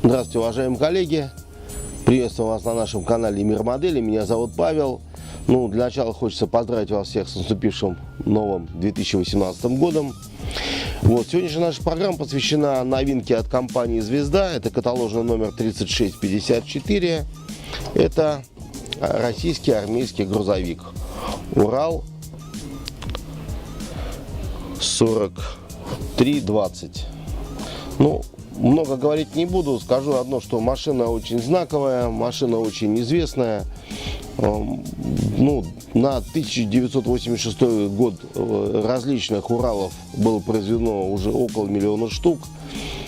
Здравствуйте, уважаемые коллеги! Приветствую вас на нашем канале Мир Модели. Меня зовут Павел. Для начала хочется поздравить вас всех с наступившим новым 2018 годом. Сегодняшняя наша программа посвящена новинке от компании «Звезда». Это каталожный номер 3654. Это российский армейский грузовик Урал 4320. Много говорить не буду, скажу одно, что машина очень знаковая, машина очень известная. На 1986 год различных Уралов было произведено уже около 1 миллиона штук.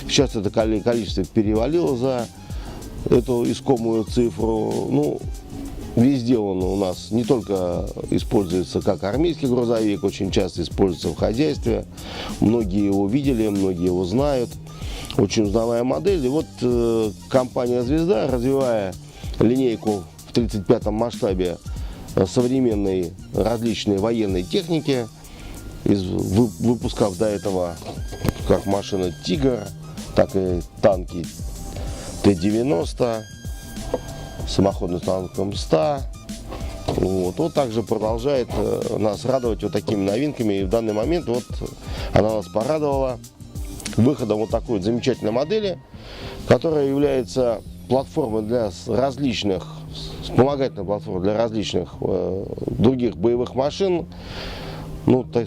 Сейчас это количество перевалило за эту искомую цифру. Везде он у нас не только используется как армейский грузовик, очень часто используется в хозяйстве. Многие его видели, многие его знают. Очень узнаваемая модель. И компания «Звезда», развивая линейку в 35-м масштабе современной различной военной техники, выпускав до этого как машина «Тигр», так и танки Т-90, самоходный танк М100. Также продолжает нас радовать такими новинками. И в данный момент она нас порадовала выходом такой замечательной модели, которая является платформой для различных, вспомогательной платформой для различных других боевых машин.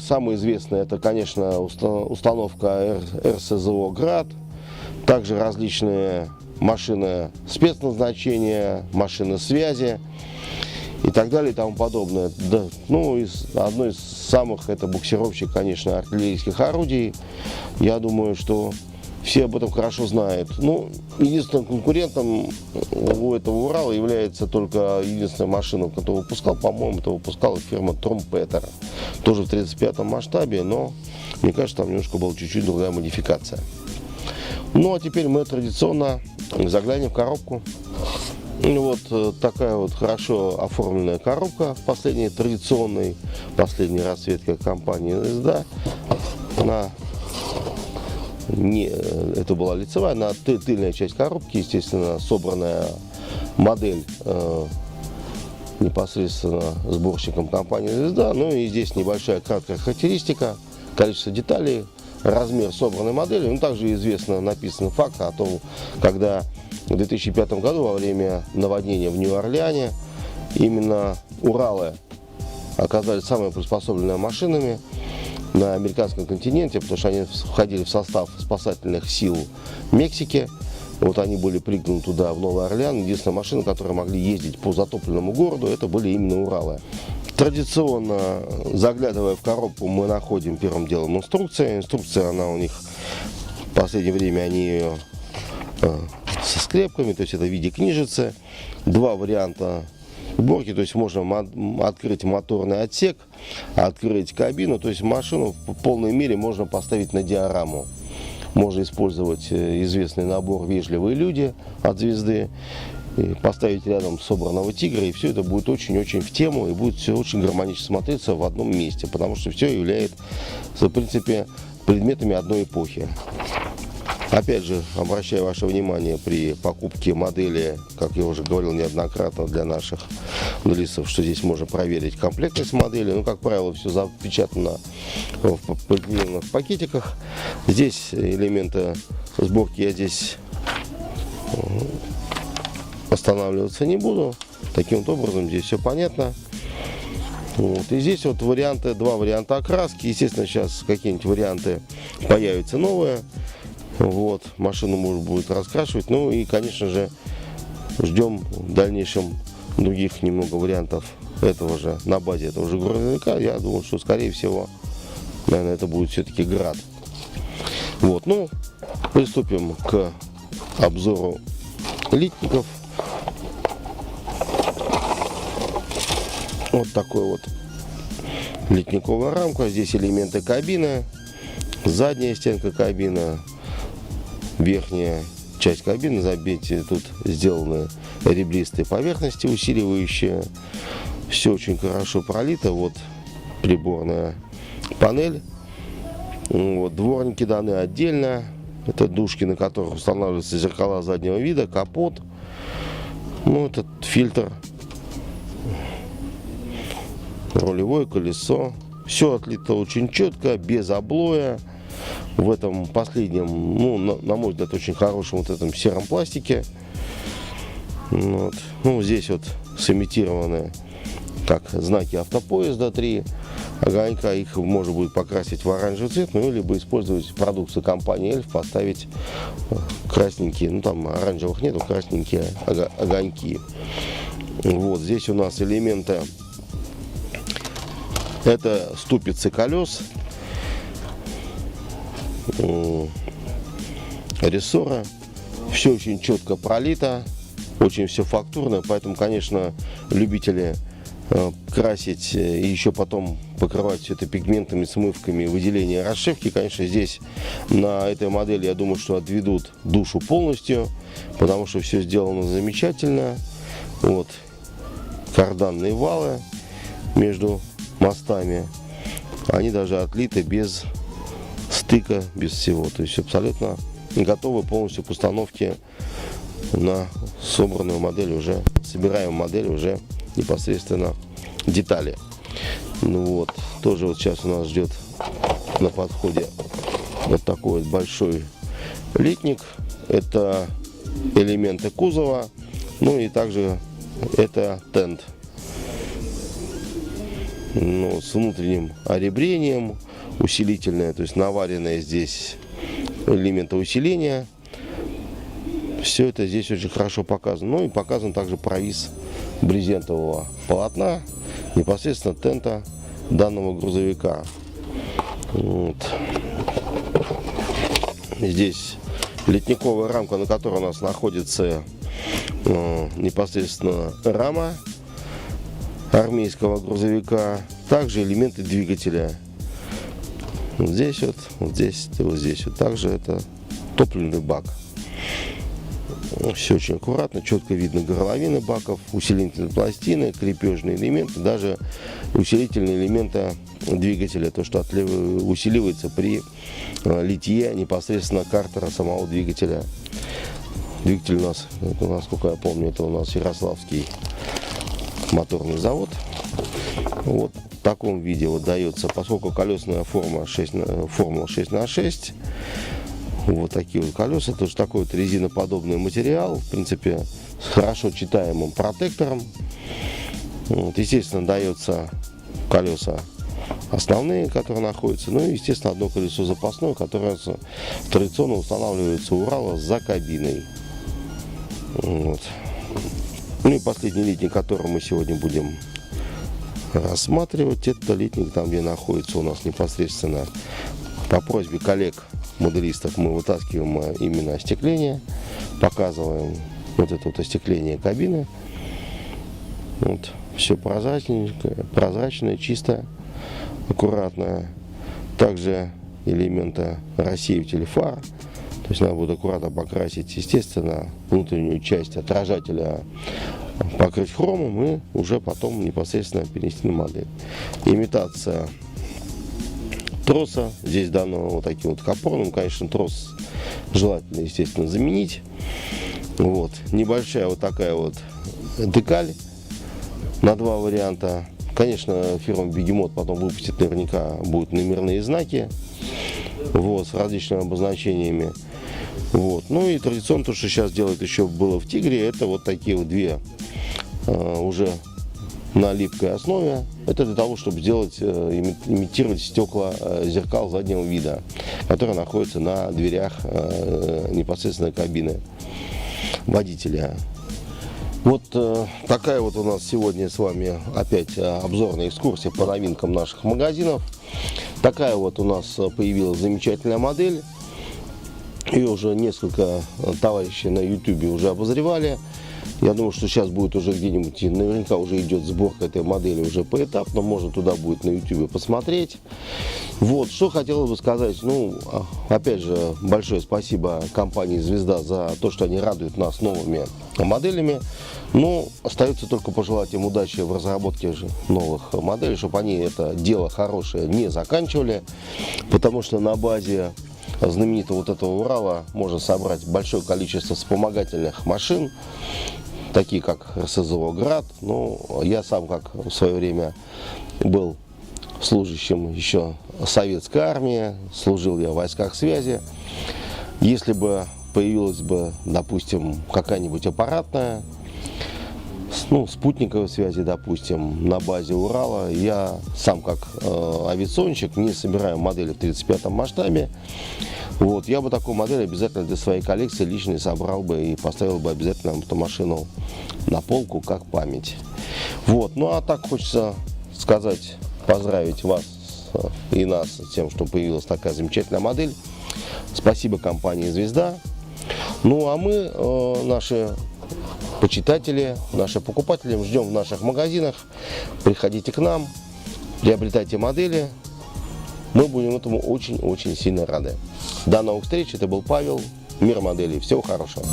Самое известное — это, конечно, установка РСЗО «Град», также различные машины спецназначения, машины связи и так далее и тому подобное. Одно из самых — это буксировщик, конечно, артиллерийских орудий. Я думаю, что все об этом хорошо знают. Единственным конкурентом у этого Урала является только единственная машина, которую выпускал, по-моему, это выпускала фирма Тромпетер. Тоже в 35-м масштабе, но мне кажется, там немножко была чуть-чуть другая модификация. А теперь мы традиционно заглянем в коробку. Такая хорошо оформленная коробка в традиционной последней расцветке компании «Звезда». Это была лицевая, тыльная часть коробки, естественно, собранная модель непосредственно сборщиком компании «Звезда». И здесь небольшая краткая характеристика, количество деталей, размер собранной модели. Также известно, написан факт о том, когда в 2005 году во время наводнения в Нью-Орлеане именно Уралы оказались самыми приспособленными машинами на американском континенте, потому что они входили в состав спасательных сил Мексики. Они были пригнаны туда, в Новый Орлеан. Единственная машина, которые могли ездить по затопленному городу, это были именно Уралы. Традиционно, заглядывая в коробку, мы находим первым делом инструкция. Инструкция, она у них в последнее время, они ее со скрепками, то есть это в виде книжицы. Два варианта сборки, то есть можно открыть моторный отсек, открыть кабину, то есть машину в полной мере можно поставить на диораму. Можно использовать известный набор «Вежливые люди» от «Звезды», и поставить рядом собранного «Тигра», и все это будет очень-очень в тему, и будет все очень гармонично смотреться в одном месте, потому что все является, в принципе, предметами одной эпохи. Опять же, обращаю ваше внимание при покупке модели, как я уже говорил неоднократно для наших журналистов, что здесь можно проверить комплектность модели. Как правило, все запечатано в полиэтиленовых пакетиках. Здесь элементы сборки я здесь останавливаться не буду. Таким образом, здесь все понятно. И здесь варианты, два варианта окраски. Естественно, сейчас какие-нибудь варианты появятся новые. Машину можно будет раскрашивать. И, конечно же, ждем в дальнейшем других немного вариантов этого же, на базе этого же грузовика. Я думаю, что, скорее всего, наверное, это будет все-таки «Град». Приступим к обзору литников. Такой литниковая рамка. Здесь элементы кабины, задняя стенка кабины, верхняя часть кабины. Заметьте, тут сделаны ребристые поверхности, усиливающие. Все очень хорошо пролито. Приборная панель. Дворники даны отдельно. Это дужки, на которых устанавливаются зеркала заднего вида, капот. Ну, этот фильтр, рулевое колесо. Все отлито очень четко, без облоя. В этом последнем, ну, на мой взгляд, очень хорошем вот этом сером пластике. Вот. Ну, здесь вот сымитированы как знаки автопоезда 3 огонька. Их можно будет покрасить в оранжевый цвет, ну, либо использовать продукцию компании Эльф, поставить красненькие, ну, там оранжевых нету, красненькие огоньки. Вот здесь у нас элементы. Это ступицы колес, рессора. Все очень четко пролито, очень все фактурно, поэтому, конечно, любители красить и еще потом покрывать все это пигментами, смывками, выделение расшивки, конечно, здесь на этой модели, я думаю, что отведут душу полностью, потому что все сделано замечательно. Вот карданные валы между мостами, они даже отлиты без стыка, без всего, то есть абсолютно готовы полностью к установке на собранную модель, уже собираем модель, уже непосредственно детали. Ну вот, тоже вот сейчас у нас ждет на подходе вот такой вот большой литник. Это элементы кузова, ну и также это тент. Ну, с внутренним оребрением, усилительное, то есть наваренные здесь элементы усиления. Все это здесь очень хорошо показано. Ну и показан также провис брезентового полотна, непосредственно тента данного грузовика. Вот. Здесь литниковая рамка, на которой у нас находится непосредственно рама армейского грузовика, также элементы двигателя. Вот здесь вот, вот здесь, вот здесь вот. Также это топливный бак. Все очень аккуратно, четко видно горловины баков, усилительные пластины, крепежные элементы, даже усилительные элементы двигателя, то, что усиливается при литье непосредственно картера самого двигателя. Двигатель у нас, насколько я помню, это у нас Ярославский моторный завод. Вот в таком виде вот дается, поскольку колесная формула 6х6. Вот такие вот колеса, тоже такой вот резиноподобный материал, в принципе, с хорошо читаемым протектором. Вот, естественно, дается колеса основные, которые находятся, ну и, естественно, одно колесо запасное, которое традиционно устанавливается у Урала за кабиной. Вот. Ну и последний литник, который мы сегодня будем рассматривать, это литник, там, где находится у нас непосредственно по просьбе коллег моделистов, мы вытаскиваем именно остекление, показываем вот это вот остекление кабины. Вот. Все прозрачное, чисто, аккуратное. Также элементы рассеивателя фар. То есть надо будет аккуратно покрасить, естественно, внутреннюю часть отражателя, покрыть хромом и уже потом непосредственно перенести на модель. Имитация троса здесь данного вот таким вот капроном. Конечно, трос желательно, естественно, заменить. Вот. Небольшая вот такая вот декаль на два варианта. Конечно, фирма Бегемот потом выпустит, наверняка будут номерные знаки, вот, с различными обозначениями. Вот. Ну и традиционно то, что сейчас делают, еще было в Тигре, это вот такие вот две уже на липкой основе. Это для того, чтобы сделать, имитировать стекла зеркал заднего вида, которые находятся на дверях непосредственно кабины водителя. Вот такая вот у нас сегодня с вами опять обзорная экскурсия по новинкам наших магазинов. Такая вот у нас появилась замечательная модель. Ее уже несколько товарищей на YouTube уже обозревали. Я думаю, что сейчас будет уже где-нибудь, наверняка уже идет сборка этой модели уже поэтапно, можно туда будет на YouTube посмотреть. Вот, что хотелось бы сказать, ну, опять же, большое спасибо компании «Звезда» за то, что они радуют нас новыми моделями. Ну, остается только пожелать им удачи в разработке новых моделей, чтобы они это дело хорошее не заканчивали, потому что на базе знаменитого вот этого Урала можно собрать большое количество вспомогательных машин, такие как РСЗО «Град». Ну, я сам, как в свое время был служащим еще советской армии, служил я в войсках связи. Если бы появилась бы, допустим, какая-нибудь аппаратная, ну, спутниковой связи, допустим, на базе Урала, я сам как авиационщик, не собираю модели в 35-м масштабе, вот, я бы такую модель обязательно для своей коллекции личной собрал бы и поставил бы обязательно эту машину на полку как память. Вот, ну а так хочется сказать, поздравить вас и нас с тем, что появилась такая замечательная модель. Спасибо компании «Звезда». Ну а мы, наши почитатели, наши покупатели, ждем в наших магазинах. Приходите к нам, приобретайте модели. Мы будем этому очень-очень сильно рады. До новых встреч. Это был Павел. Мир моделей. Всего хорошего.